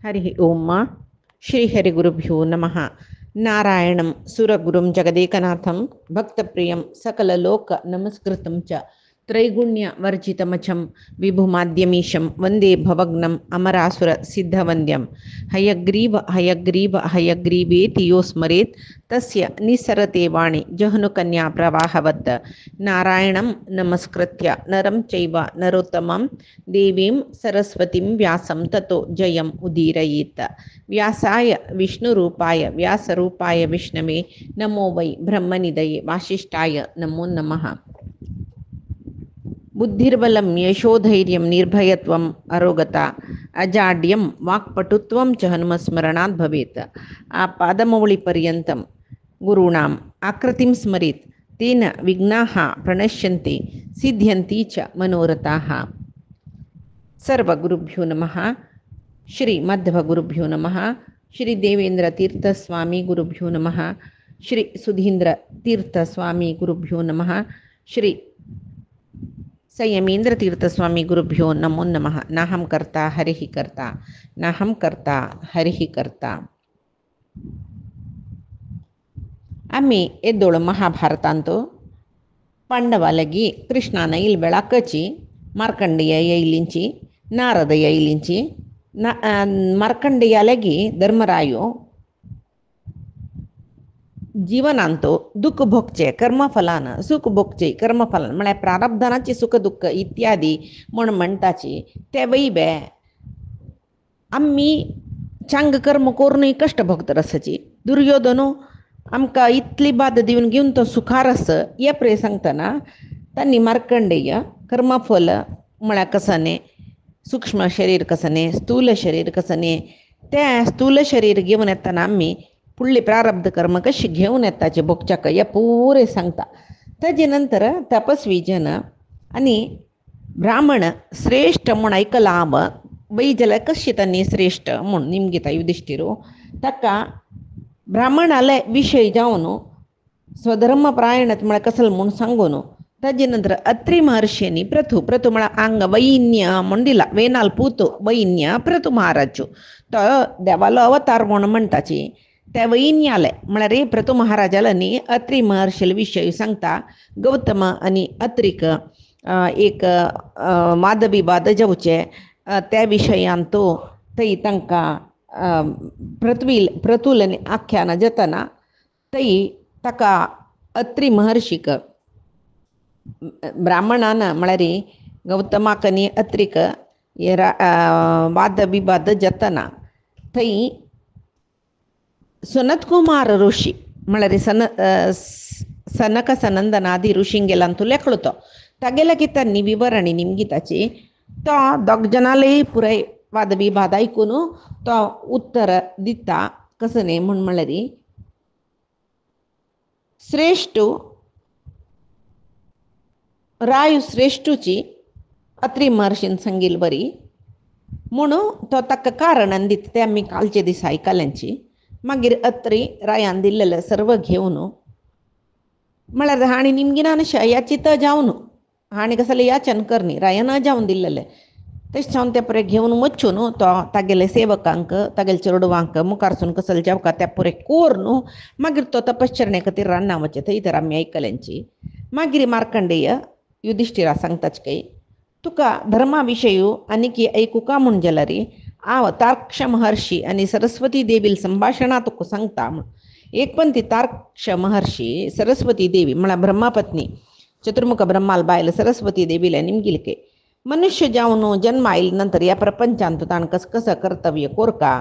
हरि ओम श्रीहरिगुरुभ्यो नमः। नारायणं सुरगुरुं जगदेकनाथं भक्तप्रियं सकललोक नमस्कृतं च त्रैगुण्यवर्जितमचं विभुमाद्यमीशं वन्दे भवग्नम् अमरासुरसिद्धवन्द्यं। हयग्रीव हयग्रीव हयग्रीवेति यो स्मरेत् तस्य निस्सरते वाणि जह्नुकन्या प्रवाहवत्। नारायणं नमस्कृत्य नरं चैव नरोत्तमं देवीं सरस्वतीं व्यासं ततो जयम् उदीरयेत्। व्यासाय विष्णुरूपाय व्यासरूपाय विष्णवे नमो वै ब्रह्मनिधये वासिष्ठाय नमो नमः। बुद्धिर्बलं यशोधैर्यं निर्भयत्वम् अरोगता अजाड्यं वाक्पटुत्वं च हनुमस्मरणात् भवेत्। पादमौलिपर्यन्तं गुरूणाम् आकृतिं स्मरेत् तेन विघ्नाः प्रणश्यन्ति सिद्ध्यन्ति च मनोरथाः। सर्वगुरुभ्यो नमः। श्री मध्वगुरुभ्यो नमः। श्री देवेंद्र तीर्थ स्वामी गुरुभ्यो नमः। श्री सुधींद्र तीर्थ स्वामी गुरुभ्यो नमः। श्री संयमेंद्र तीर्थ स्वामी गुरुभ्यो नमो नमः। नाहं कर्ता हरिः कर्ता नाहं कर्ता हरिः कर्ता. आम्ही एद्दोळ महाभारतांतो पांडवालगी कृष्णान इल बेळाकची मार्कंडेय येयलिंची नारद येयलिंची मार्कंडेयालगी धर्मरायो जीवनांतो दुःख भोगचे कर्मफलान सुख भोगचे कर्मफलान म्हळ्यार प्रारब्धानाची सुख दुःख इत्यादी म्हण म्हणटाची ते वैबे आम्ही चांग कर्म करूनय कष्ट भोगतर आसाची. दुर्योधनो आमकां इतली बाद दिवन घेवन तो सुखार आस हे प्रे सांगतना तांणी मार्कंडेय कर्मफल म्हळ्यार कसने सूक्ष्म शरीर कसने स्थूल शरीर कसने त्या स्थूल शरीर घेवन येतना आम्ही फुडली प्रारब्ध कर्म कशी घेवन येताचे भोगच्याक हे पुरे सांगता. ताजे नंतर तपस्वी जन आनी ब्राह्मण श्रेष्ठ म्हूण आयकलां वै जाल्यार कशी तांणी श्रेष्ठ म्हूण निमगिता युधिष्ठिरो ताका ब्राह्मणाले विशय जावन स्वधर्मपरायणत म्हळ्यार कसल म्हूण सांगून ताजे नंतर अत्री महर्षींनी प्रथू म्हळ्यार आंग वैन्य म्हूण दिला वेनाल पूतो वैन्य प्रथू महाराजो तो देवालो अवतार म्हूण म्हणटाची. त्या वैन्याले म्हळ्यार प्रथू महाराजाला न्ही अत्री महर्षील विशय सांगता. गौतम आनी अत्रीक एक वादविवाद जावचे त्या विशयान तो थंय तांकां प्रतूल आख्यान जातना थंय ताका अत्री महर्षीक ब्राह्मणान म्हळ्यार गौतमाक आनी अत्रीक वाद विवाद जातना थंय सनत्कुमार ऋषी म्हळ्यार सनक सनंदनादी ऋषींगेला तूं लेखलो तो तागेले कितांनी विवरणी निमगिताची तो दोग जनालय पुराय वाद विवाद आयकून तो उत्तर दिता कसने म्हूण म्हळ्यार श्रेष्ठ राय श्रेष्ठूची अत्री महर्षीन सांगिल बरी म्हणून तो ताका कारणान दिता ते आमी कालचे दीस आयकल्यांची. मागीर अत्री रायान दिल्लेले सर्व घेवन म्हळ्यार हांणी निमगिनान याचित जावन हांणी कसले याचन करनी रायान जावन दिल्लेले तशें जावन ते पुरे घेवन वचून तो तागेले सेवकांक तागेले चेडवांक मुखारसून कसल जेवका ते पुरे कोरून मागीर तो तपश्चरणे खातीर रान्ना वचे थंय तर आमी आयकल्यांची. मागीर मार्कंडेय युधिष्ठिरा सांगताच काय तुका धर्मा विशयी आनीक ऐकुका म्हूण जाल्यार हांव तार्क्ष महर्षी आनी सरस्वती देवील संभाशणां तुका सांगता म्हूण. एक पंथी तार्क्ष महर्षी सरस्वती देवी म्हळ्यार ब्रह्मपत्नी चतुर्मुख ब्रह्माल बायल सरस्वती देवीले निमगिल के मनुष्य जावन जन्म आयले नंतर ह्या प्रपंचांत ताणें कसं कर्तव्य कोरका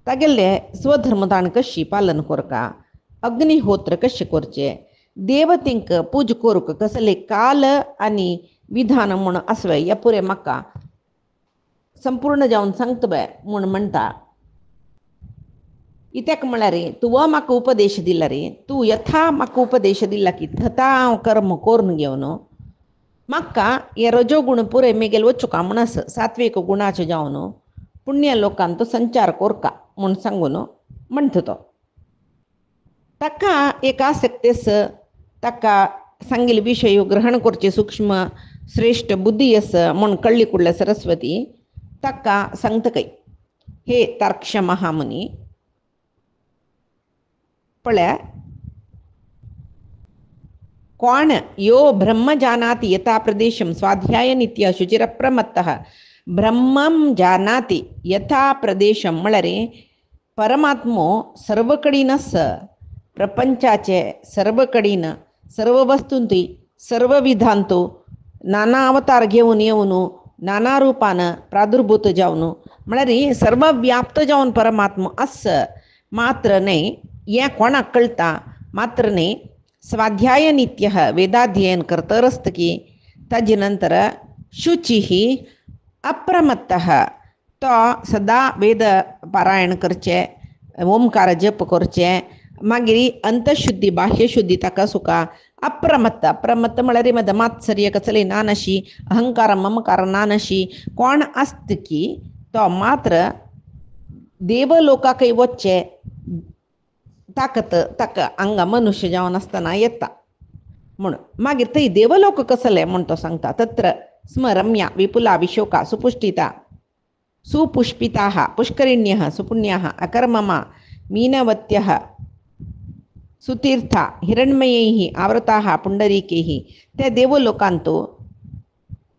तागेले स्वधर्म ताणें कशी पालन कोरका अग्निहोत्र कशें करचें देवतेंक पूज करूंक कसले काल आनी विधान म्हूण आसवे हे पुरे म्हाका संपूर्ण जावन सांगता बे म्हूण म्हणटा. इत्याक म्हळ्यार तूं हो म्हाका उपदेश दिला रे तूं यथा म्हाका उपदेश दिला की तथा हांव कर्म करून घेवन म्हाका हे रजोगुण पुरे मेगेल वचूका म्हूण आस सात्वीक गुणाचो जावन पुण्य लोकांत तो संचार कोरका म्हूण सांगून म्हणटा तो. ताका एक आसक्तेस ताका सांगिल्ले विशय ग्रहण करचे सूक्ष्म श्रेष्ठ बुद्धी आसा म्हूण कळ्ळी कुडल्या सरस्वती ताका सांगता काय हे तार्क्ष महामुनी पळ्या कोण यो ब्रह्म जानाति यथा प्रदेशं स्वाध्याय नित्य शुचिरप्रमत्तः ब्रह्मं जानाति यथा प्रदेशं म्हळ्यार परमात्मो सर्व कडेनच प्रपंचाचे सर्व कडेन सर्व वस्तूंती सर्व विधांतो नाना अवतार घेऊन येऊन नाना रूपानं प्रादुर्भूत जावन म्हळ्यार सर्व व्याप्त जावन परमात्मा अस मात्र नाही हे कोणाक कळटा मात्र नाही स्वाध्याय नित्य वेदाध्ययन करतर असतकी ताजे नंतर शुची अप्रमत्तः तो सदा वेद पारायण करचे ओमकार जप करचे मागीर अंतशुद्धी बाह्यशुद्धी ताका सुका अप्रमत्त अप्रमत्त म्हळ्यार मद मात्सर्य कसले ना नशी अहंकार ममकार ना नशी कोण आसतकी तो मात्र देवलोकाकय वच्चे ताकत ताका हांगा मनुष्य जावन आसतना येता म्हणून मागीर थंय देवलोक कसले म्हण तो सांगता तत्र स्म रम्या विपुला विशोका सुपुष्टिता सुपुष्पिताः पुष्करिण्यः सुपुण्याः अकर्ममा मीनवत्यः सुतीर्था हिरण्मयैः आवृताः पुंडरीकैः त्या देवलोकांतो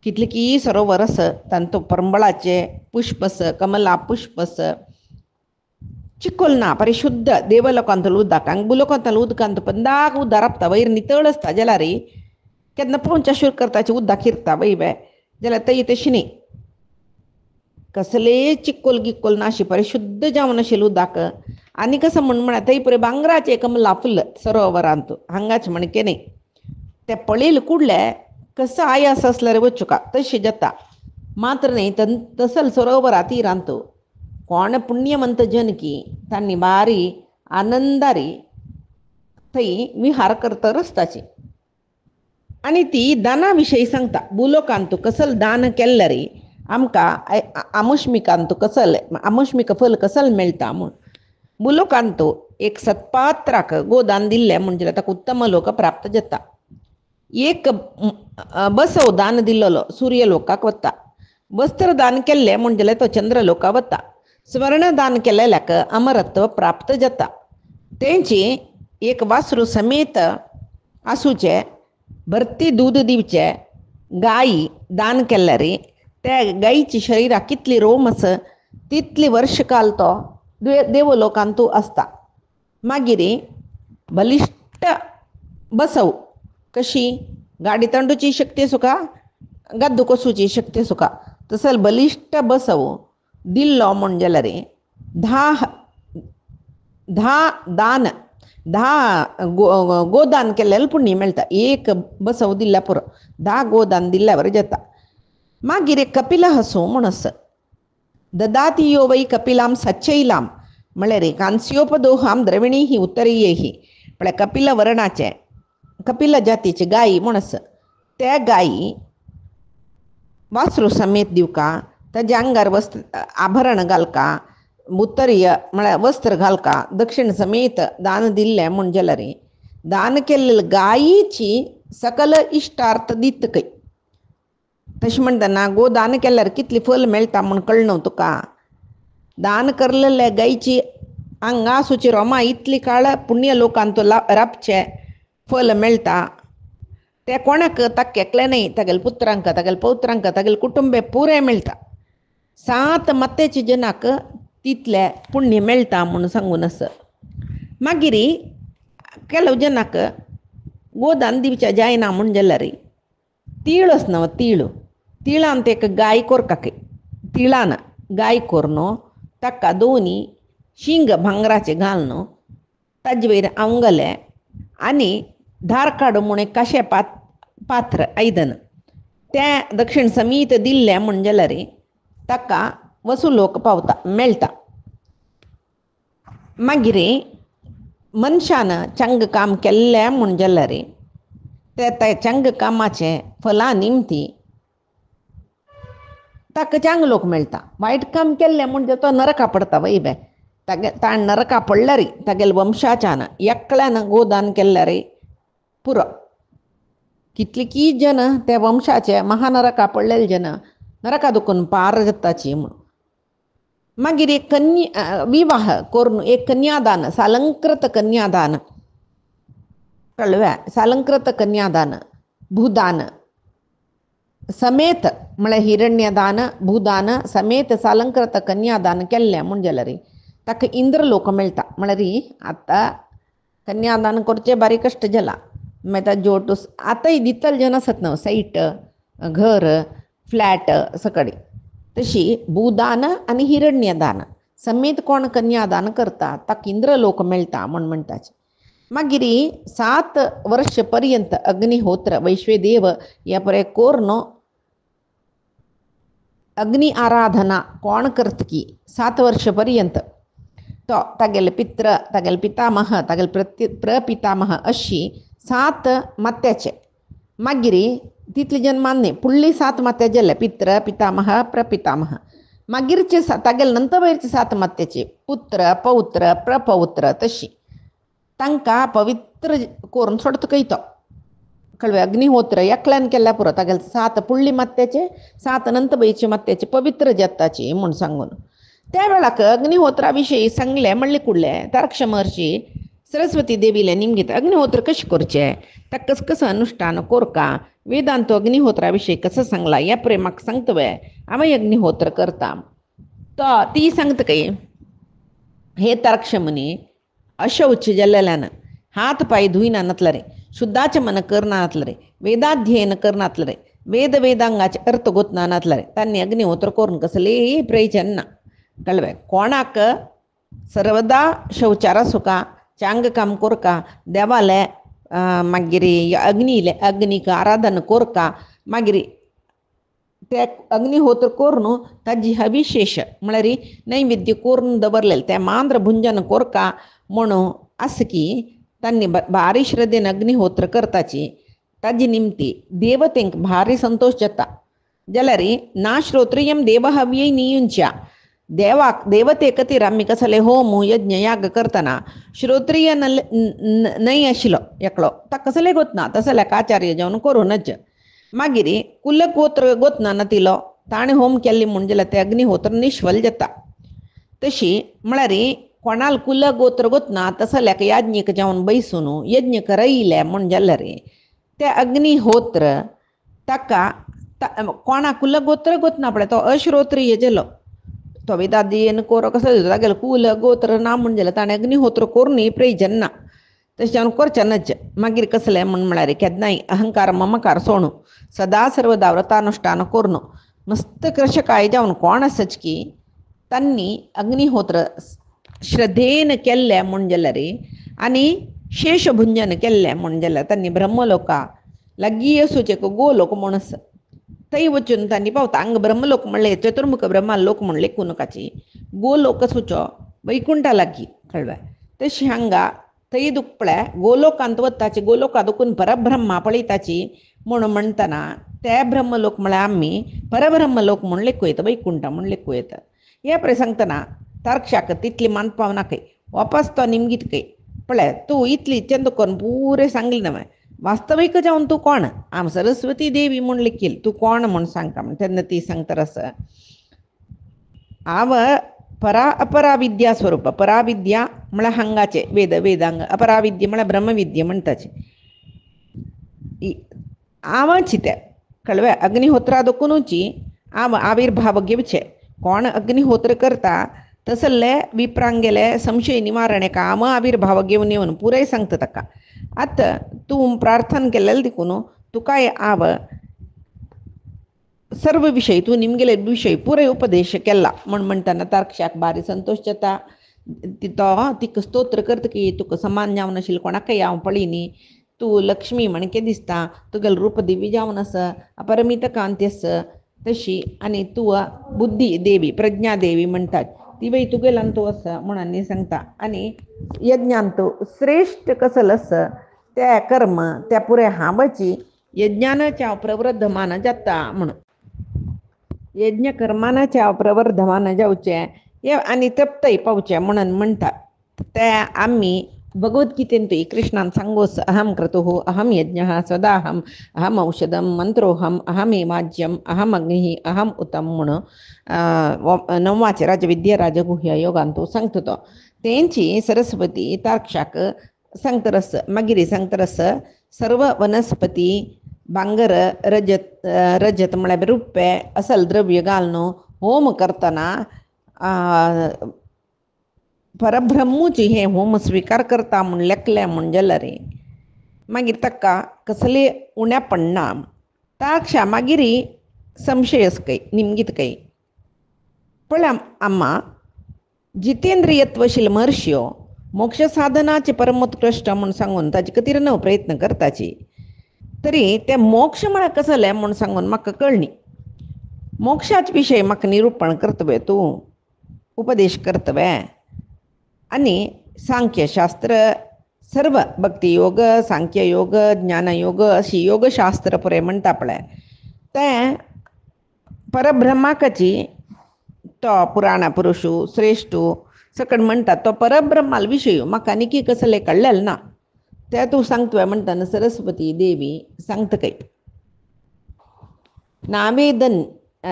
कितलीकी सरोवरस तांतो परंबळाचे पुष्पस कमला पुष्पस चिक्कोल ना परिशुद्ध देवलोकांतलो उदक हांगा भुलोकांतलो उदकांत पंदाक उदक राबता वयर नितळ आसता जाल्यार केन्ना पंचाशूर करताचें उदक इरता वयबे जाल्यार थंय तशें न्ही कसले चिक्कोल गिक्कोल नाशी परिशुद्ध जावन आशिल्लें उदक आनी कसं म्हळ्यार थंय पळय भांगराचें कमला फुल्ल सरोवरांत हांगाच म्हणके न्ही तें पळयलें कुडले कसो आयास आसल्यार वचुका तशें जाता मात्र न्ही तसल सरोवरा तीरांत कोण पुण्यवंत जनकी तांणी बारी आनंदारी थंय विहार करतर आसताची आनी ती दाना विशयी सांगता भुलोकांत कसल दान केल्ल्यार आमकां आमुष्मिकांत कसल आमुष्मिक फल कसल मेळटा म्हूण भुलोकांत एक सत्पात्राक गोदान दिल्लें म्हणजे ताका उत्तम लोक प्राप्त जाता एक बसव दान दिल्लो सूर्यलोकाक वता वस्त्र दान केल्लें म्हणजे तो चंद्रलोका वता स्वर्ण दान केलेल्याक अमरत्व प्राप्त जाता तेंची एक वासरू समेत आसूचे भरती दूद दिवचे गायी दान केल्यार त्या गायीची शरिराक कितली रोम आस तितली वर्षकाल तो देवलोकांत आसता मागीर बलिश्ट बसव कशी गाडी तंडूची शक्ती सुका गद्दू कसूची शक्ती सुका तसल बलिश्ट बसव दिल्लो म्हण जाल्यार गोदान केल्लें पुण्य मेळटा एक बसव दिल्ल्या पुरो 10 गोदान दिल्ल्यावर जाता मागीर कपिल हसू म्हण आस ददाति यो वै कपिलां सच्चैलां म्हळ्यार कांस्योपदोहां द्रविणीः उत्तरीयैः म्हळ्यार कपिल वर्णाचे कपिल जातीचे गायी म्हण आस त्या गायी वासरू समेत दिवका ताज्या आंगार वस्त्र आभरण घालका उत्तरीय म्हळ्यार वस्त्र घालका दक्षिण समेत दान दिल्लें म्हण जाल्यार दान केल्ले गायीची सकल इश्टार्थ दितकय तशें म्हणटना गोदान केल्यार कितली फल मेळटा म्हण कळना तुका दान करलेल्या गायीची आंगा सुची रोमा इतली काळ पुण्य लोकांत राबचे फल मेळटा ते कोणाक ताका एकले न्ही तागेले पुत्रांक तागेले पौत्रांक तागेले कुटुंबे पुरे मेळटा 7 मत्तेच्या जनाक तितले पुण्य मेळटा म्हूण सांगून आस मागीर केलो जनाक गोदान दिवचें जायना म्हण जाल्यार तीळ आस न्हय तिळांत एक गाय कोरकाक तिळान गाय कोर न्हू ताका दोनी शिंग भांगराचे घाल न्हू ताजे वयर आवंगले आनी धार काडू म्हूण एक काशें पात्र आयदन तें दक्षिण समीत दिल्लें म्हण जाल्यार ताका वसुलोक पावता मेळटा मागीर मनशान चंग काम केल्लें म्हण जाल्यार त्या चंग कामाचे फला निमती ताका चांग लोक मेळटा वायट काम केल्लें म्हणजे तो नरका पडता वयबे ताण नरका पडल्यार तागेले वंशाच्यान एकल्यान गोदान केल्यार पुरो कितलीकी जन त्या वंशाचे महानरका पडलेले जन नरका दुखून पार जाताची म्हूण मागीर एक विवाह करून एक कन्यादान, सालंकृत कन्यादान, कळव्या, सालंकृत कन्यादान, भूदान समेत म्हळ्यार हिरण्यदान भूदान समेत सालंकृत कन्यादान केल्लें म्हूण जाल्यार रे ताका इंद्रलोक मेळटा. म्हळ्यार आतां कन्यादान करचें बारीक कश्ट जाला, मागीर ताजे जोटूस आतांय दितले जन आसत न्हय, सायट घर फ्लॅट सकडी, तशी भूदान आनी हिरण्यदान समेत कोण कन्यादान करता ताका इंद्रलोक मेळटा म्हूण म्हणटाचे. मागीर 7 वर्ष पर्यंत अग्निहोत्र वैश्वेदेव ह्या पळय कोरून अग्नि आराधना कोण करतकी 7 वर्ष पर्यंत तो तागेले पित्र, तागेले पितामह, तागेले प्रपितामह अशी 7 मात्याचे. मागीर तितले जन्मान न्ही, फुडली 7 मात्या जाले पित्र पितामह प्रपितामह. मागीरचे तागेले नंतर वयरचे 7 मात्याचे पुत्र पौत्र प्रपौत्र तशी तांकां पवित्र करून सोडतकय तो कळ्ळें. अग्निहोत्र एकल्यान केल्यार पुरो, तागेले 7 फुडली मात्याचे 7 नंतर वयचे मात्याचे पवित्र जाताची म्हूण सांगून त्या वेळाक अग्निहोत्रा विशयी सांगलें म्हणलें कुडलें तारक्ष महर्षी सरस्वती देवीले निमगीत अग्निहोत्र कशें करचें, ताका कसं अनुष्ठान कोरका, वेदांत अग्निहोत्रा विशयी कसं सांगला ह्या पळय म्हाका सांग तुवें, हांव अग्निहोत्र करता. तो ती सांगतकय हे तारक्ष मुनी अशौच जाल्ल्यान हात पांय धुयना नातले रे, शुद्धाचमन करना नातले रे, वेदाध्ययन करना नातले रे, वेदांगाचे अर्थ गोतना नातले रे, तांणी अग्निहोत्र करून कसलेय प्रयोजन ना. कळ्ळें. कोणाक सर्वदा शौचार सुका चांग काम कोरका देवाले मागीर अग्नीक आराधन कोरका मागीर ते अग्निहोत्र करून ताजी हविशेष म्हळ्यार नैवेद्य करून दवरलेले ते मांद्र भुंजन कोरका म्हणून आस की तांणी भारी श्रद्धेन अग्निहोत्र करताची. ताजी निमती देवतेंक भारी संतोष जाता. जाल्यार ना श्रोत्रियम देवहव्यै नियुंच्या देवते खातीर आमी कसले होम यज्ञ याग करतना श्रोत्रिय न्हय आशिल्लो एकलो ताका कसले गोतना, तसल्याक आचार्य जावन करूनच. मागीर कुलगोत्र गोतना नातिलो ताणें होम केल्ली म्हूण जाल्यार तें अग्निहोत्र निश्फल जाता. तशी म्हळ्यार कोणाल कुलगोत्र गोतना तसल्याक याज्ञीक जावन बैसून यज्ञ करयले म्हूण जाल्यार तें अग्निहोत्र ताका कोणा कुलगोत्र गोतना पळय तो अश्रोत्रीय जालो, तो वेदाध्ययन कोरो कसो तागेलो कुल गोत्र ना म्हूण जाल्यार ताणें अग्निहोत्र करूनय प्रयोजन ना, तशें जावन करचेनच. मागीर कसलें म्हूण म्हळ्यार केन्नाय अहंकार ममकार सोडून सदा सर्वदा व्रतानुष्ठान करून मस्त कृशकाय जावन कोण आसच की तांणी अग्निहोत्र श्रद्धेन केल्लें म्हूण जाल्यार आनी शेषभुंजन केल्लें म्हूण जाल्यार तांणी ब्रह्मलोका लागीं असोच एक गोलोक म्हूण आसा थंय वचून तांणी पावता. हांगा ब्रह्मलोक म्हणलें चतुर्मुख ब्रह्मलोक म्हूण लेखून नकाची गोलोक असोचो वैकुंठा लागीं कळ्ळें. तशी हांगा थंय दुखपळ्या गोलोकांत वताची, गोलोकांत दुखून परब्रह्मा पळयताची म्हूण म्हणटना ते ब्रह्मलोक म्हळ्यार आमी परब्रह्मलोक म्हूण लेखूं येता, वैकुंठ म्हूण लेखूं येता. हे पळय सांगतना तारक्षाक तितली मान पावनाकय वापस तो निमगीत पळय तूं इतली चंद करून पुरे सांगलें न्हय, वास्तवीक जावन तूं कोण, हांव सरस्वती देवी म्हूण लेखील, तूं कोण म्हूण सांगता म्हण. तेन्ना ती सांगता हांव अपरा विद्या स्वरूप, पराविद्या म्हळ्यार हांगाचे वेदांग, अपराविद्या म्हळ्यार ब्रह्मविद्या म्हणटाचे हांवच तें कळ्ळें. अग्निहोत्रा दुखूनची हांव आविर्भाव घेवचे. कोण अग्निहोत्र करता तसले विप्रांगेले संशय निवारणेक हांव आविर्भाव घेवन येवन पुराय सांगता ताका. आतां तूं प्रार्थना केलेले देखून तुकाय हांव सर्व विशय तूं निमगेले विशय पुराय उपदेश केला म्हूण म्हणटना तारक्षाक भारी संतोष जाता. तो तिका स्तोत्र करता की तुका समान जावन आशिल्लें कोणाकय हांव पळयनी, तूं लक्ष्मी म्हणके दिसता, तुगेलें रूप दिव्य जावन आसा, अपरमित कांती आसा तशी, आनी तूं बुद्धी देवी प्रज्ञा देवी म्हणटात ती तुगेल्यान तूं आसा म्हूण आनी सांगता. आनी यज्ञान तूं श्रेश्ठ कसलो आसा त्या कर्म त्या पुरे हांवची यज्ञानाच्या प्रवर्धमान जाता म्हणून यज्ञ कर्मानाच्या प्रवर्धमान जावचें हे आनी तृप्तय पावचें म्हणून म्हणटा. ते आमी भगवद्गीतेंतूय कृष्णान सांगोस अहम क्रतुः अहम यज्ञः सदाहम अहम औषधम मंत्रोहम अहमे वाज्यम अहम अग्निः अहम उतम म्हण नववाचे राजविद्या राजगुह्य योगांतू सांगतो तेंची सरस्वती तारक्षाक सांगतरस मागिरी सांगतरस सर्व वनस्पती भांगर रजत म्हळ्यार रुप्पे असल द्रव्य घालून होम करतना परब्रह्मूची हे होम स्वीकार करता म्हूण लेखल्या म्हूण जाल्यार मागीर ताका कसले उण्या पडना ताक्षा मागीर संशयस कय निमगीत कय पळय अम्मा जितेंद्रियत्वशील महर्ष्यो मोक्ष साधनाचे परमोत्कृष्ट म्हूण सांगून ताचे खातीर न्हय प्रयत्न करताची तरी ते मोक्ष म्हळ्यार कसले म्हूण सांगून म्हाका कळ्ळी मोक्षाचे विशय म्हाका निरूपण करतवे तूं उपदेश करतवे आनी सांख्यशास्त्र सर्व भक्ती योग सांख्य योग ज्ञानयोग अशी योगशास्त्र पुरे म्हणटा पळय ते परब्रह्माकाची तो पुराण पुरुषू श्रेष्ठू सकट म्हणटात तो परब्रह्माल विशय म्हाका आनीक कसले कळलेले ना ते तूं सांगतवे म्हणटाना सरस्वती देवी सांगतकय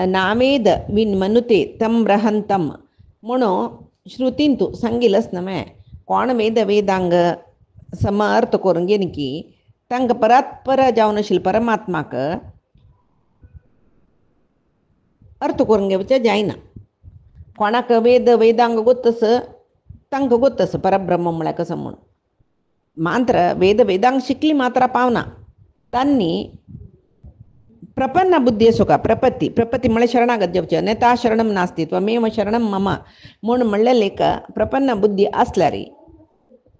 नावेद विन्मनुते तम ब्रहंतम म्हणून श्रुतींतू सांगिलस नमे कोण वेदांग सम अर्थ करून घेन की तांकां परात्पर जावन आशिल्ले परमात्माक अर्थ करून घेवचें जायना कोणाक वेदांग गोतस तांकां गोतस परब्रह्म म्हळ्यार कसो म्हणून मात्र वेदांग शिकली मात्र पावना तांणी प्रपन्न बुद्धी सुका प्रपत्ती म्हळ्यार शरणागत जेवचें नेता शरणम नास्ति त्वमेव शरणम मम म्हूण म्हणलें लेख प्रपन्न बुद्धी आसल्यार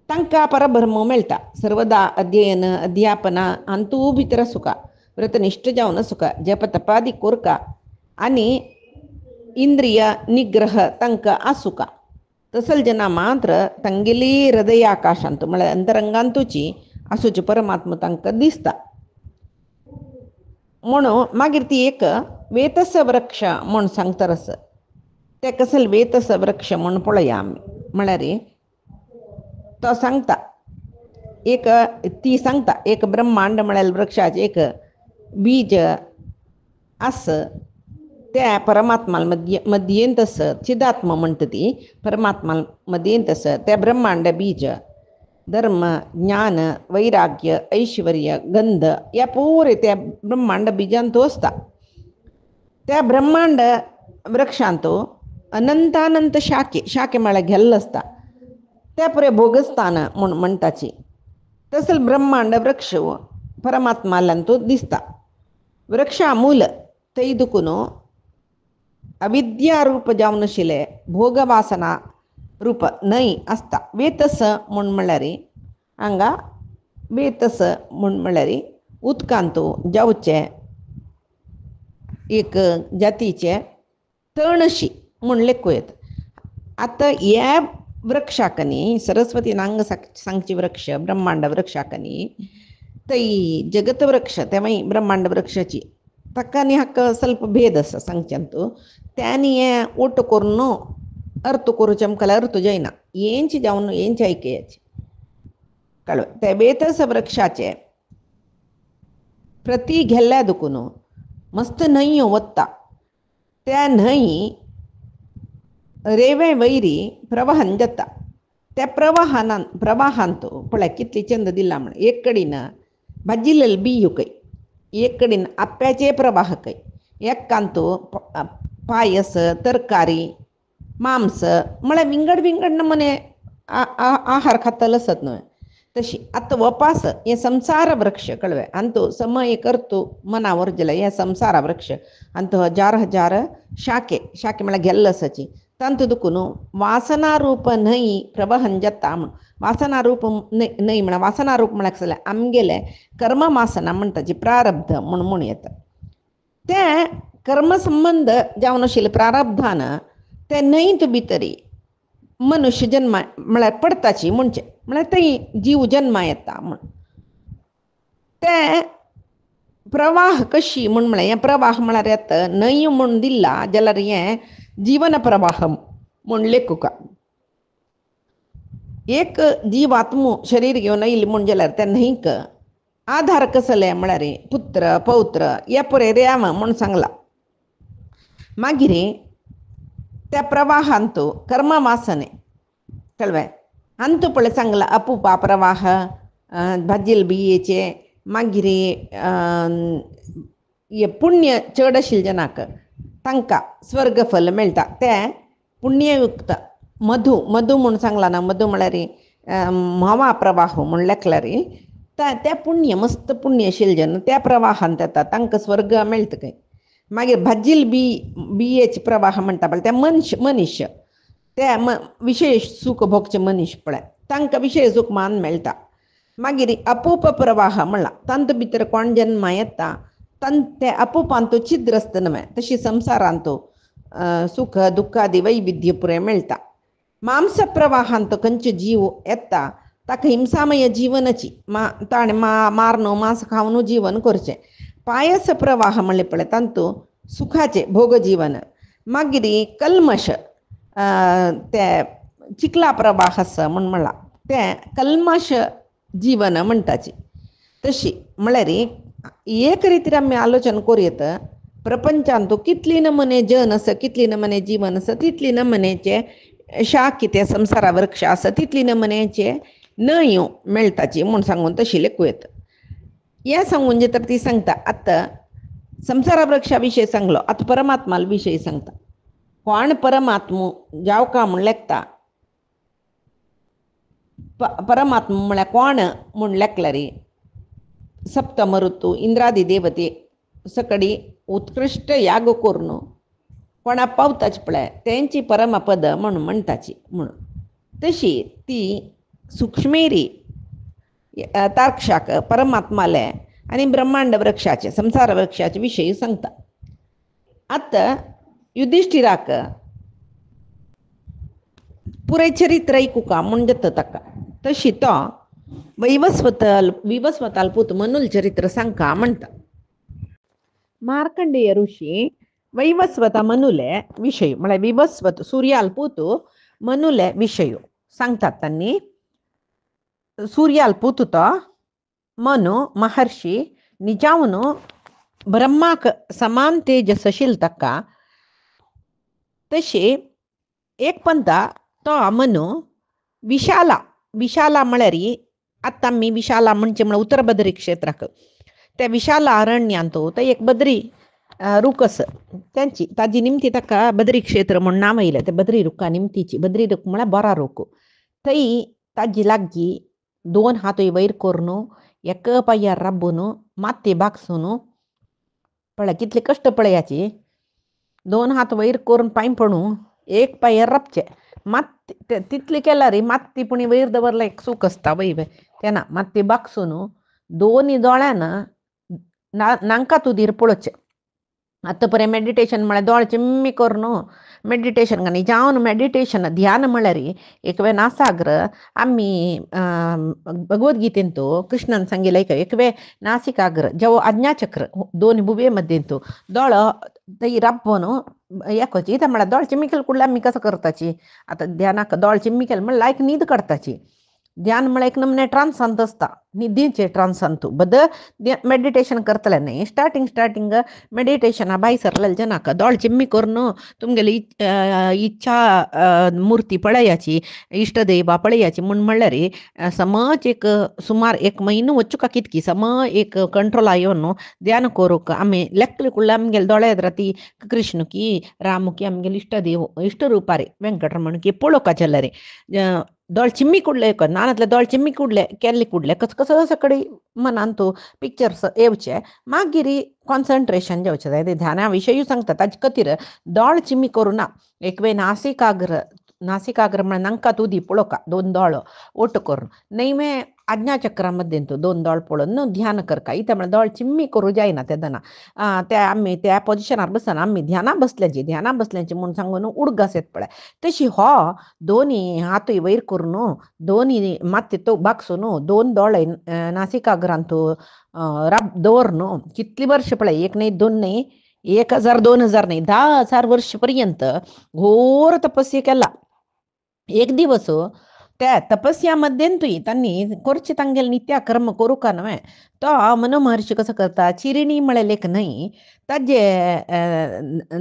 तांकां परब्रह्म मेळटा सर्वदा अध्ययन अध्यापना हांतू भितर सुका व्रतनिश्ठ जावन सुका जप तपादी कोरका आनी इंद्रिय निग्रह तांकां आसुका तसल जना मात्र तांगेली हृदय आकाशांत म्हळ्यार अंतरंगांतूची आसूची परमात्मा तांकां दिसता म्हणून मागीर ती एक वेतस वृक्ष म्हूण सांगतरस ते कसले वेतस वृक्ष म्हूण पळया आमी म्हळ्यार तो सांगता ती सांगता एक ब्रह्मांड म्हळ्यार वृक्षाचे एक बीज आस त्या परमात्मा मध्येंतस चिदात्मा म्हणटा ती परमात्मा मध्येंतस त्या ब्रह्मांड बीज धर्म ज्ञान वैराग्य ऐश्वर्य गंध या पुरे त्या ब्रह्मांड बिजांत असता त्या ब्रह्मांड वृक्षांत अनंतानंत शाखे म्हळ्यार गेल्लो आसता त्या पुरे भोगस्थान म्हूण म्हणटाची तसल ब्रह्मांड वृक्ष परमात्मालांतू दिसता वृक्षा मूल थंय दुखून अविद्या रूप जावन आशिल्ले भोगवासना रूप न्हय आसता वेतस म्हूण म्हळ्यार हांगा वेतस म्हूण म्हळ्यार उदकांतू जावचे एक जातीचे तणशी म्हूण लेखूं येता आतां ह्या वृक्षाकनी सरस्वती नांग सांगची वृक्ष ब्रह्मांड वृक्षाकनी थंय जगत वृक्ष तेव्हा ब्रह्मांड वृक्षाची ताका आनी हाका ಸ್ವಲ್ಪ भेद आसा सांगच्यांतू त्यांनी हें ओट करून अर्थ करूचें आमकां अर्थ जायना हेंची जावन हेंची आयकयाची कळ्ळें ते वेतस वृक्षाचे प्रती गेल्ल्या दुखून मस्त न्हंय वत्ता त्या न्हंय रेवे वैरी प्रवाहन जाता त्या प्रवाहांत पळय कितली चंद दिला म्हण एक कडेन भाजिल्लेले बियो खंय एक कडेन आप्याचे प्रवाह खंय एकांतू पायस तरकारी मांस म्हळ्यार विंगड नमूने आहार खातलो आसत न्हय तशी आतां वपास हे संसार वृक्ष कळ्ळें अंतू समय करतू मनावर जाल्यार हे संसार वृक्ष अंतू हजार शाखे म्हळ्यार गेल्लो आसाची तांतू दुखून वासना रूप न्हंय प्रवाहन जाता म्हण वासना रूप न्हंय म्हळ्यार वासना रूप म्हळ्यार कसलें आमगेले कर्म वासना म्हणटाची प्रारब्ध म्हूण येता ते कर्म संबंध जावन आशिल्ले प्रारब्धान ते न्हंयत भितरी मनुष्य जन्मा म्हळ्यार पडताची म्हणचे म्हळ्यार थंय जीव जन्मा येता म्हण ते प्रवाह कशी म्हूण म्हळ्यार हें प्रवाह म्हळ्यार येता न्हंय म्हूण दिला जाल्यार हें जीवन प्रवाह म्हूण लेखुका एक जीवात्मो शरीर घेवन येयली म्हूण जाल्यार त्या न्हंयक आधार कसले म्हळ्यार पुत्र पौत्र या पुरे रेयाव म्हूण सांगला. मागीर त्या प्रवाहांतू कर्म वासने कळवे अंतू पळय सांगला अपुपा प्रवाह भाजील बियेचे मागीर हे पुण्य चड आशिल्ले जनाक तांकां स्वर्ग फल मेळटा. ते पुण्ययुक्त मधु मधु म्हूण सांगला ना, मधु म्हळ्यार म्होंवा प्रवाह म्हूण लेखल्यार त्या पुण्य मस्त पुण्य आशिल्ले जन त्या प्रवाहांत येता तांकां स्वर्ग मेळटा खंय. मागीर भाजील बियेचे प्रवाह म्हणटा पळय ते मनुष्य ते विशेष सूख भोगचे मनीस पळय तांकां विशेष सूख मान मेळटा. मागीर अपूप प्रवाह म्हणला तांत भितर कोण जन्मा येता ते अपुपांतू छिद्र आसता न्हय तशी संवसारांतू सुख दुख्खादी वैविध्य पुरे मेळटा. मांस प्रवाहांत खंयचे जीव येता ताका हिंसामय जिवनाची ताणें मारनू मांस खावनू जीवन करचें. पायस प्रवाह म्हणले पळय तांतू सुखाचे भोग जीवन. मागीर कल्मश ते चिखला प्रवाह आसा म्हूण म्हणला ते कल्मश जीवन म्हणटाची. तशी म्हळ्यार एक रितीर आमी आलोचना करूं प्रपंचांतू कितली नमने जन आसा कितली नमने जीवन आसा तितली नमनेचे शाख कितें संवसारा वृक्ष आसा तितली नमनेचे न्हंयो मेळटाची म्हूण सांगून तशी लेखूं येता. हें सांगून जे तर ती सांगता आतां संवसारा वृक्षा विशयी सांगलो, आतां परमात्मा विशयी सांगता. कोण परमात्मो जावका म्हूण लेखता परमात्मा म्हळ्यार कोण म्हूण लेखल्यार सप्तम ऋतू इंद्रादी देवते सकडी उत्कृश्ट याग करून कोणा पावताच पळय तेंची परमपद म्हणून म्हणटाची म्हणून. तशी ती सूक्ष्मेरी तारक्षाक परमात्माले आनी ब्रह्मांड वृक्षाचे संसार वृक्षाचे विशयी सांगता. आतां युधिष्ठिराक पुरे चरित्र ऐकुका म्हूण जाता ताका. तशी तो विवस्वताल पूत मनुल चरित्र सांगका म्हणटा. मार्कंडेय ऋषी वैवस्वता मनुले विषय म्हळ्यार विवस्वत सूर्याल पूत मनुले विशय सांगतात. त्यांनी सूर्याल पूत तो मनु महर्षी निजावन ब्रह्माक समान तेजसशील ताका. तशी एक पंथा तो मनु विशाला म्हळ्यार आतां आमी विशाला म्हणचे म्हळ्यार उत्तर बद्री क्षेत्राक त्या विशाला अरण्यांतू तो एक बद्री रूख आसा त्यांची ताजी निमती ताका बद्री क्षेत्र म्हूण नांव येयलें. ते बद्री रुखा निमतीची बद्री रूख म्हळ्यार बरा रूख. थंय ताजी लागीं 2 हात वयर करून एक पांयार राबून माती बागसून पळय कितले कश्ट पळयाची. 2 हात वयर करून पांयपणू एक पांयार राबचे. माती तितली केल्यार माती पुणी वयर दवरला एक सूख आसता वय तेन्ना माती बागसून 2 दोळ्यान नांका तुदीर पळोवचें. आतां पळय मेडिटेशन म्हळ्यार दोळे चिम्मी करून मेडिटेशन घाली जावन मेडिटेशन ध्यान म्हळ्यार एक वेळ नासाग्र आमी भगवद्गीतेंतू कृष्णान सांगिल्लें एक वेळ नासिकाग्र जेवो आज्ञाचक्र 2 बुबे मध्येंतू दोळो थंय राबून हें करची. इथं म्हळ्यार दोळ चिम्मी केले कुडले आमी कसं करताची. आतां ध्यानाक दोळ चिम्मी केले म्हळ्यार लायक न्हीद काडटाची. ध्यान म्हळ्यार एक नमने ट्रान्सांत आसता न्हिदीचे ट्रान्सांतू बद मेडिटेशन करतले न्ही. स्टार्टींग मेडिटेशना भायर सरलेले जनाक दोळ चिम्मी करून तुमगेली इच्छा मुर्ती पळयाची इष्टदैवा पळयाची म्हूण म्हणल्यार समज एक सुमार 1 म्हयनो वच्चू का कितकी सम एक कंट्रोला येवन ध्यान करूंक आमी लेखले कुडले आमगेले दोळे ती कृष्ण की राम की आमगेले इष्टदेव इष्टरूपा रे वेंकटरमण की पळोवका जाल्यार दोळ चिम्मी कुडले नानातले दोळ चिम्मी कुडले केल्ले कुडले कसं सकडी मनांतू पिक्चर्स येवचे मागीर कॉन्सन्ट्रेशन जेवचें जाय. ध्याना विशयी सांगता ताजे खातीर दोळ चिम्मी करूं ना. एक वेळ नासिकाग्र म्हळ्यार नांका तुदी पळोवका 2 दोळ ओट करून नैवे आज्ञाचक्रा मध्येंतू 2 दोळ पळोवन ध्यान करका. इथं म्हळ्यार दोळ चिम्मी करूं जायना तेदना ते आमी त्या पोजिशनार बसन आमी ध्याना बसल्याची म्हूण सांगून उडगास येत पळय. तशी हो 2 हात वयर करून 2 माती तो बागसून 2 दोळे नासिकाग्रांतू दवरून कितली वर्ष पळय 1 न्ही 2 न्ही 1000 2000 न्ही 10,000 वर्ष पर्यंत घोर तपस्या केला. एक दिवस त्या तपस्यामध्येंतूय त्यांनी कोरचे तांगेल नित्या कर्म करू का नव्हे तो मनो महर्षी कसं करता चिरिणी मळलेक नाही ताजे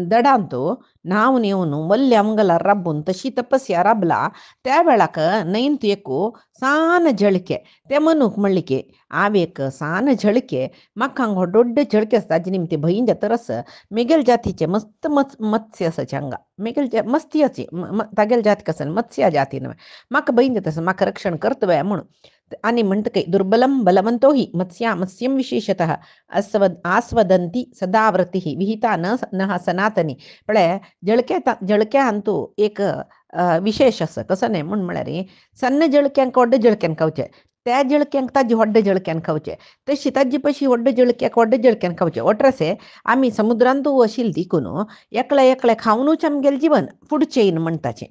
दडांतो नाव नेऊन वल्ले अंगला रब्बून तशी तपस्या रबला त्या वेळाक नैन तुयेಕು ಸಾನ ಜಳಿಕೆ ते मनूक म्हणलिके आवेक सान झळके मग हंग दೊಡ್ಡ झळके असतात जे निमते बहीण तरस मेगेल जातीचे मस्त मत्स्य असं चंगा मेगेल मस्तियाचे तागेल जाती कसं मत्स्य जाती नव्हे मक बहीण तसं मक रक्षण कर्तव्य म्हणून आणि म्हणत काही दुर्बलम बलवंतोही मत्स्यम विशेषतः आस्वदंती सदाव्रती विहिता न सनातनी पळे जळक्या अंतू एक विशेष असं कसं नाही म्हणून म्हळ्यार सಣ್ಣ जळक्यांक व्हड्ड जळक्यांक खावचे त्या जळक्यांक ताजी व्हड्ड जळक्यान खावचे तशी ताजी पशी व्हड्ड जळक्याक व्हड्ड जळक्यान खावचे ओट्रसे आम्ही समुद्रांतू वशील दिकून एकल्या खावनूच आमगेल जीवन फुडचें येईन म्हणटाचे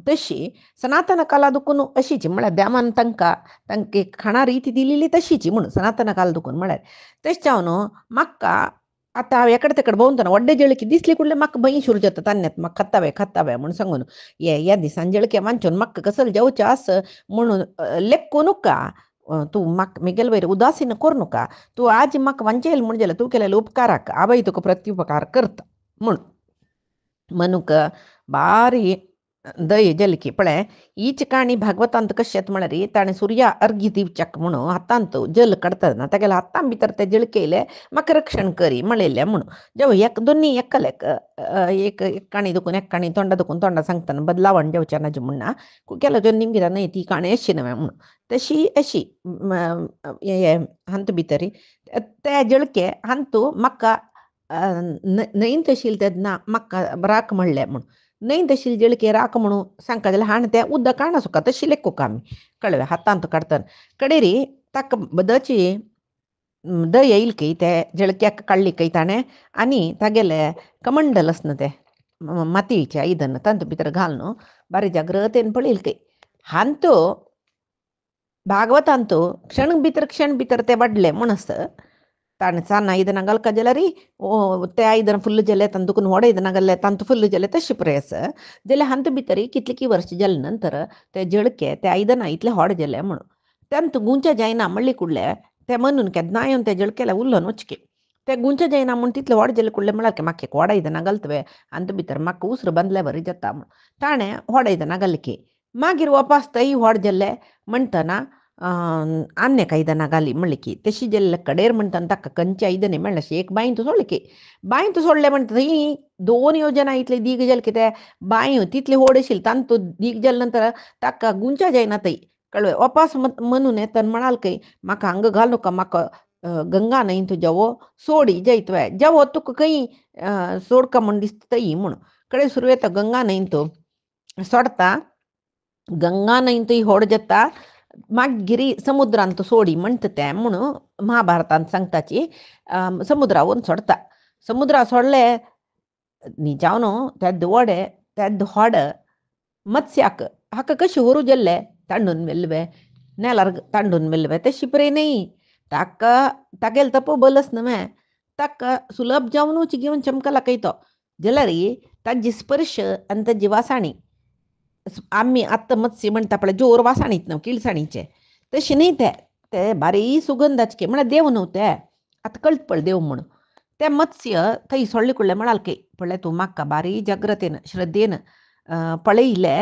तशी सनातन काला दुखून अशीची म्हळ्यार द्यामान तांकां खाणा रीती दिलेली तशीची म्हणून सनातन काल दुखून म्हळ्यार तेच न्हू म्हाका आता हांव एकडे तेकडे भोंवतना व्हड्डे जळकी दिसली कुडले म्हाका भंय सुरू जाता तान्नेत म्हाका खत्तावे म्हणून सांगून ह्या दिसान जळके वांचून म्हाका कसल जेवचें आस म्हणून लेक्कू नका तूं म्हाका म्हगेल वयर उदासीन करूं नका तूं आज म्हाका वांचयलें म्हण जाल्यार तूं केलेल्या उपकाराक आवय तुका प्रत्युपकार करता म्हणून मनूक बारी दय जलकी पळय हीच काणी भागवतांत कशी येता म्हळ्यार ताणें सुर्या अर्घ्य दिवच्याक म्हणून हातांत जल काडटना तागेल्या हातां भितर ते जळकेले म्हाका रक्षण करी म्हणलेलें म्हणून जेव्हा दोन्ही एकलेक एक काणी दुखून एक काणी तोंडा दुखून तोंडा सांगतना बदलावण जेवच्या नाजी म्हणना केलो जो निमगिरा न्हय ती काणी अशी न्हय म्हणून तशी अशी हे हांत भितर ते जळके हांतू म्हाका न्हंयत आशिल्ले तेन्ना म्हाका राख म्हणलें म्हूण न्हंयत आशिल्ले जळके राख म्हणून सांगता जाल्यार हाण तें उदक काणा सुका तशी लेखूक आमी कळ्ळें हातांत काडटना कडेरी ताका बदची दय येईल की ते जळक्याक काडली की ताणें आनी तागेले कमंडल आसना ते मातयेचे आयदन तांतूं भितर घालून बारी जाग्रतेन पळयली की हांतू भागवतांतू क्षण भितर ते वाडले म्हण आसता ताणें सान्न आयदनां घालका जाल्यार ते आयदन फुल्ल जाले तांतून व्हड आयदनां घाल्ले तांतूं फुल्ल जाले तशें प्रयस जाल्यार हांत भितर कितली वर्स जाले नंतर ते जळके ते आयदनां इतले व्हड जाले म्हणून तेन्ना गुंच्या जायना म्हणली कुडले ते म्हणून केन्ना येवन ते जळकेला उरलोन वचके ते गुंच्या जायना म्हूण तितले व्हड जाले कुडले म्हळ्यार की म्हाका एक व्हड आयदनां घालतवे हांत भितर म्हाका उसर बांदल्या बरी जाता म्हूण ताणें व्हड आयदनां घाली की मागीर वापस तेय व्हड जाल्ले म्हणटना आनी एक आयदनां घाली म्हणलें की तशी जाल्ले कडेर म्हणटना ताका खंयची आयदनां मेळना अशी एक बांयंत सोडलें की बांयंत सोडलें म्हणटा थंय 2 योजना इतले दीग जाले की ते बांयो तितले व्हड आशिल्ले तांतूं दीग जाले नंतर ताका गुंच्या जायना थंय कळ्ळें वापस म्हणून येतना म्हणाल की म्हाका हांगा घालूं का म्हाका गंगा न्हंय तुज्या वो सोडी जैतवे जेवो तुका खंय सोडका म्हूण दिसता थंय म्हूण कडेन सुरू येता गंगा न्हंय तूं सोडता गंगा न्हंय थंय व्हड जाता मागीर समुद्रांत सोडी म्हणटा तें म्हणून महाभारतांत सांगताची समुद्रावरून सोडता समुद्रा सोडले न्ही न्हू तेद व्हडे तेद व्हड मत्स्याक हाका कशें व्हरू जाल्ले तांडून मेल्लवे नेलार तांडून मेल्लवे तशी पळय न्हय ताका तागेले तपोबल न्हय ताका सुलभ जावनूच घेवन चमकला खंय तो जाल्यार ताजी स्पर्श आनी ताजी वासाणी आमी आत्तां मत्स्य म्हणटा पळय जोर वासाणीत न्हू किळसाणीचे तशें न्हय ते बारी सुगंधाचे म्हळ्यार देव न्हू ते आतां कळटा पळय देव म्हणून ते मत्स्य थंय सोडले कुडले म्हणाल की पळय तूं म्हाका बारी जाग्रतेन श्रद्धेन पळयले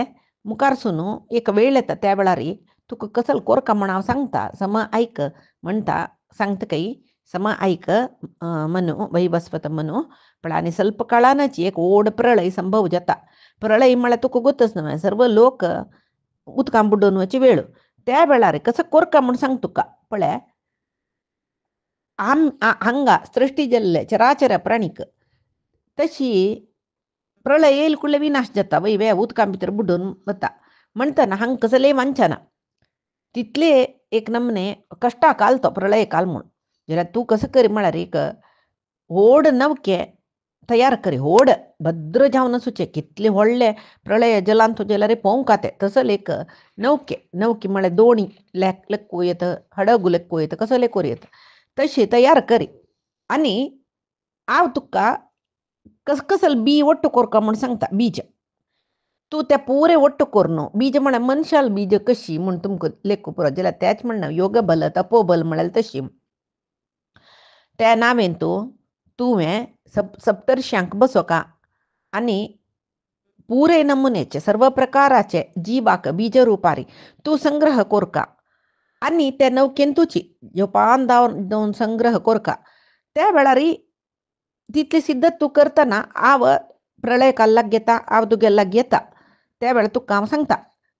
मुखारसून एक वेळ येता त्या वेळार तुका कसल कोरका म्हण हांव सांगता सम आयक म्हणटा सांगता खंय सम आयक मनू वैवस्वत मनू पण आनी ಸ್ವಲ್ಪ काळानच एक व्हड प्रळय संभव जाता प्रळय म्हळ्यार तुका गोतच न्हय सर्व लोक उदकां बुडोवन वचे वेळ त्या वेळार कसो कोरका म्हूण सांग तुका पळय हांगा सृश्टी जाल्ले चराचर प्राणीक तशी प्रळय येयल कुडले विनाश जाता वय वे उदकां भितर बुडोवन वता म्हणटना हांगा कसलेय वांचना तितले एक नमने कश्टा काल तो प्रळय काल म्हूण जाल्यार तूं कसो करी म्हळ्यार एक व्हड नवके तयार करी व्हड भद्र जावन आसूचे कितले व्हडले प्रळय जलांत जाल्यार पोवंक ते तसले एक नवके म्हळ्यार दोणी लेक्कू येता हडगू लेक्कू येता कसले करूं येता तशी तयार करी आनी हांव तुका कसले बी वट्ट कोरका म्हूण सांगता बीज तू त्या पुरे ಒಟ್ಟು कोरनो बीज म्हणा मनशाल बीज कशी म्हण तुमक लेखू पुरो जाल्यार त्याच म्हणणं योग बल तपोबल म्हळ्यार तशी त्या नावेन तुवें सप्तर्श्यांक बसोका आनी पुरे नमुनेचे सर्व प्रकाराचे जीवाक बीज रुपारी तू संग्रह कोरका आनी त्या नौकेन तुची जपान दावन संग्रह कोरका त्या वेळारी तितले सिद्ध तू करतना हांव प्रलय काल्लाक घेता हांव तुगेल्लाक घेता त्या वेळार तुका हांव सांगता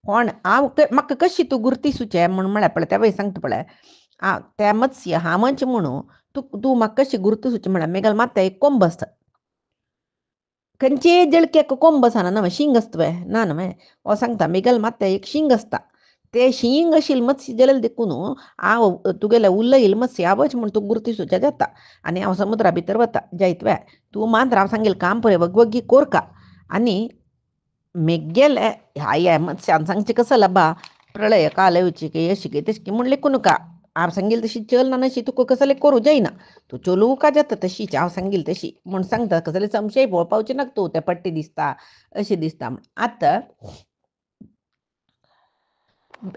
कोण हांव म्हाका कशी तू गुर्तिसूचें म्हळ्यार पळय त्या वेळी सांगता पळय त्या मत्स्य हांवच म्हणू तू म्हाका कशी गुर्तिसूचें म्हळ्यार मेगल मात्ता एक कोंब आसता खंयचे जळक्याक कोंब आसना न्हय शींग आसता ना न्हय हो सांगता मेगल मात्ता एक शींग आसता ते शींग आशिल्लें मत्स्य जाल्यार देखून हांव तुगेलें उरलें मत्स्य हांवच म्हण तूं गुर्तिसूचें जाता आनी हांव समुद्रा भितर वता जायत तूं मात्र हांव सांगेल काम पळय वगवगी कोरका आनी मेगेले ह्या मत्स्यान सांगचें कसं लबा प्रलय काल येवची की अशी की तशी की म्हण लेखून नका हांव सांगेल तशी चल ना नशी तुका कसले करूं जायना तूं चलूं का जाता तशीच हांव सांगेल तशी म्हण सांगता कसले संशय पावचे नाका तूं ते पट्टी दिसता अशी दिसता म्हण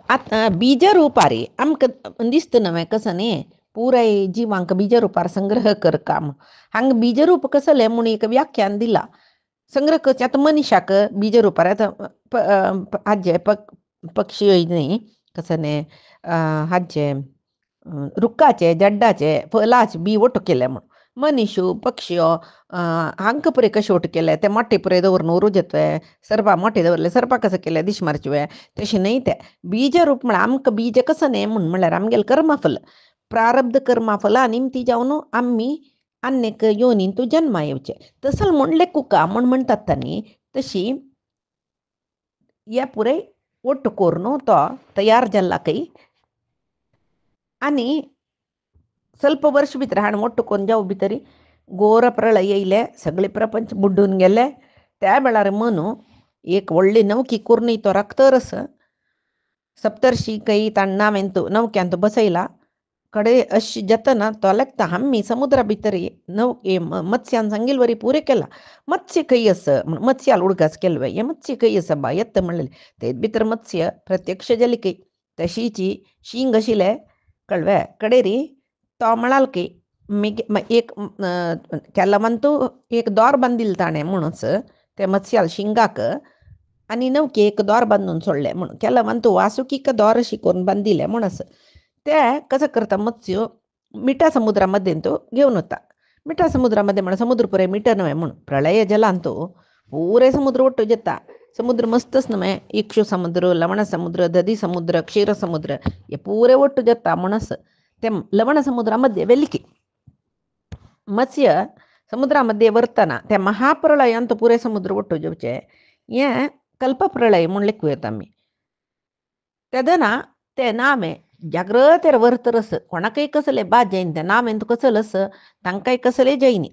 आतां बीज रुपारी आमकां दिसता न्हय कसं न्ही पुराय जिवांक बीज रुपार संग्रह करका हांगा बीज रूप कसलें म्हूण एक व्याख्यान दिला संग्रह करचें आतां मनशाक बीज रुपार आतां हाजे पक्षी न्ही कसं न्ही हाजे रुखाचे जड्डाचे फळाचे बी ಒಟ್ಟು केले म्हूण मनीशू पक्षियो हांकां पळय कशें ಒಟ್ಟು केले ते मोठे पळय दवरून उरूं जेतवे सर्पा मोठे दवरले सर्पा कसं केले दिश मारचे तशें न्हय ते बीज रूप म्हळ्यार आमकां बीज कसं न्ही म्हळ्यार आमगेलें कर्मफल प्रारब्ध कर्मफला निमती जावन आमी अन्यक योनींतू जन्मा येवचे तसल म्हण लेखुका म्हण म्हणटात तांणी तशी हे पुरे ಒಟ್ಟು कोरून तो तयार जाल्ला काही आनी ಸ್ವಲ್ಪ वर्ष भितर हांवें ಒಟ್ಟು कोरून जावं भितर घोर प्रलय येयले सगळे प्रपंच बुड्डून गेले त्या वेळार मनू एक व्हडली नौकी करून तो रक्तरस सप्तर्षी काही ताणें नौक्यांत बसयला कडे अशी जतना तो लेखता आमी समुद्रा भितर मत्स्यान सांगेल वरी पुरे केला मत्स्य खंय आसा मत्स्याल उडगास केल्वे हे मत्स्य खंय आसा बा येत्त म्हणलें ते भितर मत्स्य प्रत्यक्ष जाली खंय तशीची शींग आशिल्लें कळवे कडेरी तो म्हणाल की एक केल्लमंतू एक दोर बांदिल्लो ताणें म्हणूच ते मत्स्याल शिंगाक आनी नौके एक दोर बांदून सोडलें म्हूण केल्लमंतू वासुकीक दोर अशी करून बांदिल्लें म्हणून ते कसं करता मत्स्य मिठा समुद्रा मध्येन तो घेवन वता मिठा समुद्रा मध्ये म्हण समुद्र पुरे मिठ न्हय म्हूण प्रलय जलांत पुरे समुद्र ಒಟ್ಟು जेता समुद्र मस्तच न्हय इक्षु समुद्र लवण समुद्र दधी समुद्र क्षीर समुद्र हे पुरे ಒಟ್ಟು जेता म्हणस ते लवण समुद्रामध्ये वेलिकी मत्स्य समुद्रामध्ये वर्तना त्या महाप्रलयांत पुरे समुद्र ಒಟ್ಟು जेवचे हे कल्पप्रलय म्हूण लेखूं येता आमी तेदना ते नामे जागृतेर वर्तरस कोणाकय कसले बाद जायन ते नामेन कसलस तांकांय कसले जायनी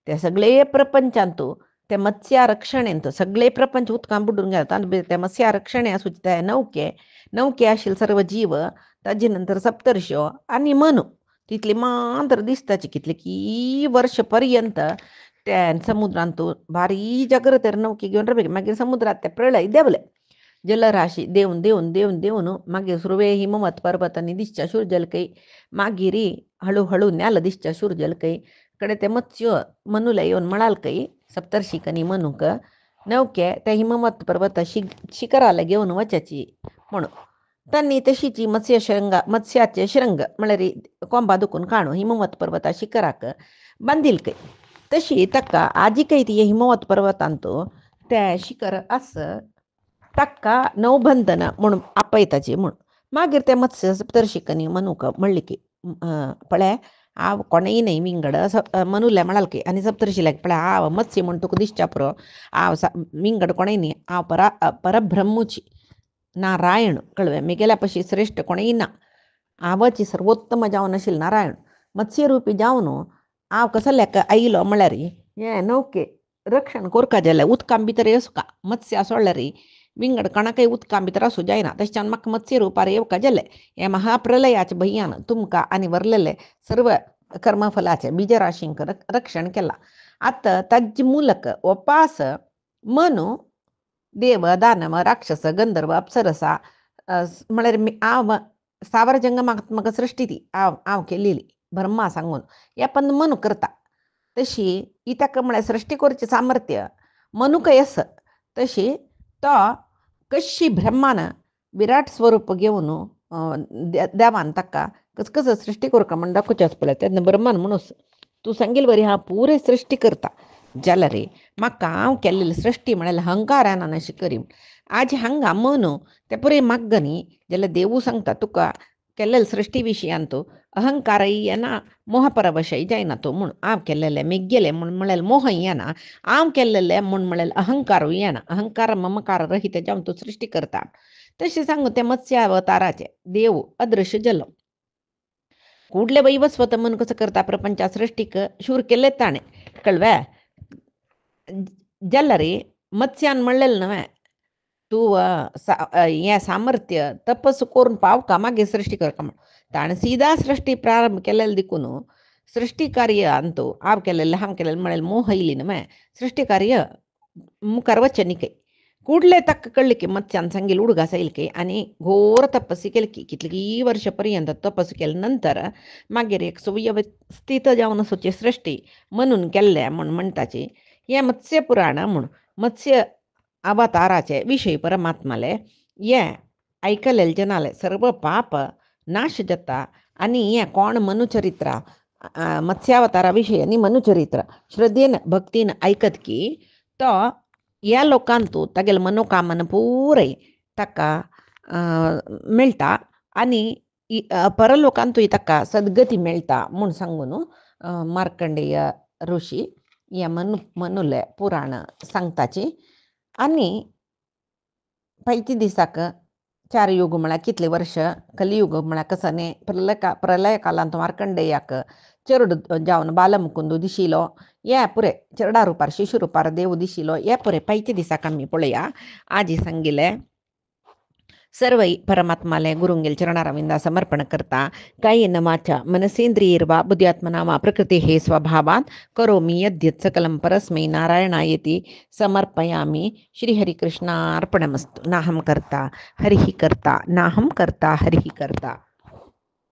ते सगळे प्रपंचांतू ते मत्स्या रक्षणेंत सगळे प्रपंच उदकां बुडून गेला ते मत्स्या रक्षणे आसूं ते नौके आशिल्ले सर्व जीव ताजे नंतर सप्तर्श्यो आनी मनू तितली मात्र दिसताची कितले की वर्ष पर्यंत त्या समुद्रांतू भारी जागृतेर नौके घेवन रावले मागीर समुद्रांत ते प्रलय देवले जलराशी देवन देवन देवन देवन मागीर सुरवे हिमवत पर्वतांनी दिसच्या शुरजलकय मागीर हळू नेल दिसच्या शुरजलकय कडे ते मत्स्य मनूला येवन म्हणालकय सप्तर्शिकनी मनूक नौके त्या हिमवत पर्वत शिखराला घेवन वचाची म्हणून त्यांनी तशीची मत्स्याचे श्रंग म्हळ्यार कोंबा दुखून काणू हिमवत पर्वता शिखराक बांदिलकय तशी ताका आजिकय ती हिमवत पर्वतांतू ते शिखर आस ताका नौबंधन म्हणून आपयताची म्हूण मागीर ते मत्स्य सप्तर्शिकनी मनूक म्हणली की पळय हांव कोणेय न्हय विंगड मनूले म्हणाल की आनी सप्तर्शीले पळय हांव मत्स्य म्हूण तुका दिसच्या पुरो हांव विंगड कोणेय न्ही हांव परब्रह्मूची नारायण कळ्ळें मेगेल्या पशी श्रेश्ठ कोणेय ना हांवची सर्वोत्तम जावन आशिल्लो नारायण मत्स्य रुपी जावन हांव कसलेक आयलो म्हळ्यार हे नौके रक्षण कोरका जाल्यार उदकां भितर येवका मत्स्या सोडल्यार विंगड कोणाकय उदकां भितर आसूं जायना तशें म्हाका मत्स्य रुपार येवका जालें हे महाप्रलयाच्या भंयान तुमकां आनी वरलेले सर्व कर्मफलाचे बीजराशींक रक्षण केलां आतां ताजे मूलक उपास मनू देव दानव राक्षस गंधर्व अप्सरसा म्हळ्यार स्थावर जंगमात्मक सृष्टी ती हांव केलेली ब्रह्मा सांगून या पण मनू करता तशी इताक म्हळ्यार सृष्टी करचें सामर्थ्य मनूक येस तशी तो कशी ब्रह्मान विराट स्वरूप घेवन देवान ताका कसं सृष्टी करता म्हण दाखोवचें आसा पळय तेन्ना ब्रह्मान म्हणूस तूं सांगील बरी हांव पुरे सृष्टी करता जाल्यार रे म्हाका हांव केल्लेली सृष्टी म्हळ्यार अहंकारान अशें करी आज हांगा मनू ते पुरे माग्ग न्ही जाल्यार देवू सांगता तुका केल्लेले सृष्टी विशयान तूं अहंकारय येना मोहपरवशय जायना तूं म्हूण हांव केल्लेलें मेग्गेलें म्हूण म्हळ्यार मोह येना हांव केल्लेलें म्हूण म्हळ्यार अहंकारूय येना अहंकार ममकार रहित जावन तूं सृष्टी करता तशें सांगून ते मत्स्य अवताराचे देव अदृश्य जल्लो कुडले वैवस्वत म्हूण कसं करता प्रपंचा सृष्टीक शूर केले ताणें कळ्ळें जाल्यार मत्स्यान म्हणलेलें न्हय तूं हें सामर्थ्य तपस करून पावका मागीर सृश्टी करता म्हण ताणें सीदा सृश्टी प्रारंभ केलेलें देखून सृश्टी कार्य अंतू हांव केलेलें म्हळ्यार मोह येयली न्हय सृश्टी कार्य मुखार वच्चें न्ही कुडले ताका कळ्ळें की मत्स्यान सांगेल उडगास येयल की आनी घोर तपस्या केली की कितलीं वर्सां पर्यंत तपस्या केले नंतर मागीर एक सुव्यवस्थीत जावन असोची सृश्टी म्हणून केल्लें म्हूण म्हणटाची हें मत्स्य पुराण म्हूण मत्स्य अवताराचे विशय परमात्माले हें आयकलेलें जनाले सर्व पाप नाश जाता आनी हें कोण मनुचरित्रा मत्स्यावतारा विशय आनी मनुचरित्र श्रद्धेन भक्तीन आयकत की तो ह्या लोकांत तूं तागेले मनोकामना पुराय ताका मेळटा आनी परलोकांतूय ताका सद्गती मेळटा म्हूण सांगून मार्कंडेय ऋषी हें मनुलें पुराण सांगताची आनी पैती दिसाक 4 युग म्हळ्यार कितले वर्ष कलियुग म्हळ्यार कसं न्ही प्रलय कालांत मार्कंडेयाक चरड जावन बालमुकुंद दिशिलो हें पुरे चरडा रुपार शिशु रुपार देव दिशिलो हें पुरे पैती दिसाक आमी पळया आजी सांगिल्लें सर्वै परमात्माले गुरुंगेल चरणारविंदा समर्पण करता कायेन वाचा मनसेंद्रियैर्वा बुद्ध्यात्मना वा प्रकृतेः स्वभावात् करोमि यद्यत् सकलं परस्मै नारायणायेति समर्पयामि श्रीहरिकृष्णार्पणमस्तु नाहं कर्ता हरिः कर्ता नाहं कर्ता हरिः कर्ता।